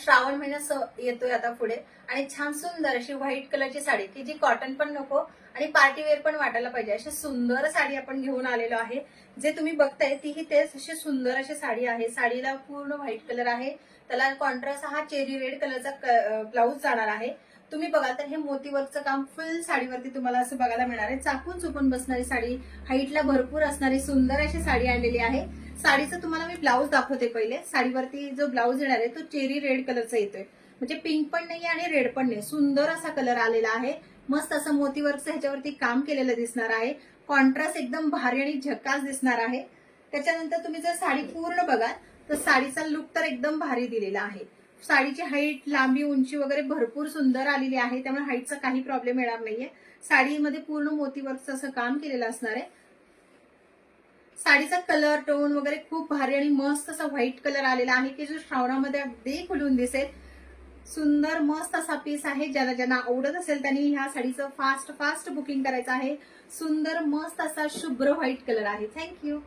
श्रावण महिना येतोय आता पुढे आणि छान सुंदर अशी व्हाईट कलरची साडी की जी कॉटन पण नको आणि पार्टी वेअर पण वाटायला पाहिजे अशी सुंदर साडी आपण घेऊन आलेलो आहे। जे तुम्ही बघताय तीही तेच अशी सुंदर अशी साडी आहे। साडीला पूर्ण व्हाईट कलर आहे, त्याला कॉन्ट्रास्ट हा चेरी रेड कलरचा ब्लाऊज जाणार आहे। तुम्ही बघाल तर हे मोतीवर्कचं काम फुल साडीवरती तुम्हाला असं बघायला मिळणार आहे। चापून चुपून बसणारी साडी, हाईटला भरपूर असणारी सुंदर अशी साडी आणलेली आहे। साडीचं तुम्हाला मी ब्लाऊज दाखवते पहिले। साडीवरती जो ब्लाऊज येणार आहे तो चेरी रेड कलरचा येतोय, म्हणजे पिंक पण नाही आणि रेड पण नाही, सुंदर असा कलर आलेला आहे। मस्त असं मोतीवर्कचं ह्याच्यावरती काम केलेलं दिसणार आहे। कॉन्ट्रास्ट एकदम भारी आणि झकास दिसणार आहे। त्याच्यानंतर तुम्ही जर साडी पूर्ण बघाल तर साडीचा लुक तर एकदम भारी दिलेला आहे। साडीची हाईट, लांबी, उंची वगैरे भरपूर सुंदर आलेली आहे, त्यामुळे हाईटचा काही प्रॉब्लेम येणार नाहीये। साडीमध्ये पूर्ण मोतीवर्कचं असं काम केलेलं असणार आहे। साडीचा कलर टोन वगैरे खूप भारी आणि मस्त असा व्हाईट कलर आलेला आहे की जो श्रावणामध्ये अगदी खुलून दिसेल। सुंदर मस्त असा पीस आहे। ज्यांना आवडत असेल त्यांनी ह्या साडीचं फास्ट बुकिंग करायचं आहे। सुंदर मस्त असा शुभ्र व्हाईट कलर आहे। थँक्यू।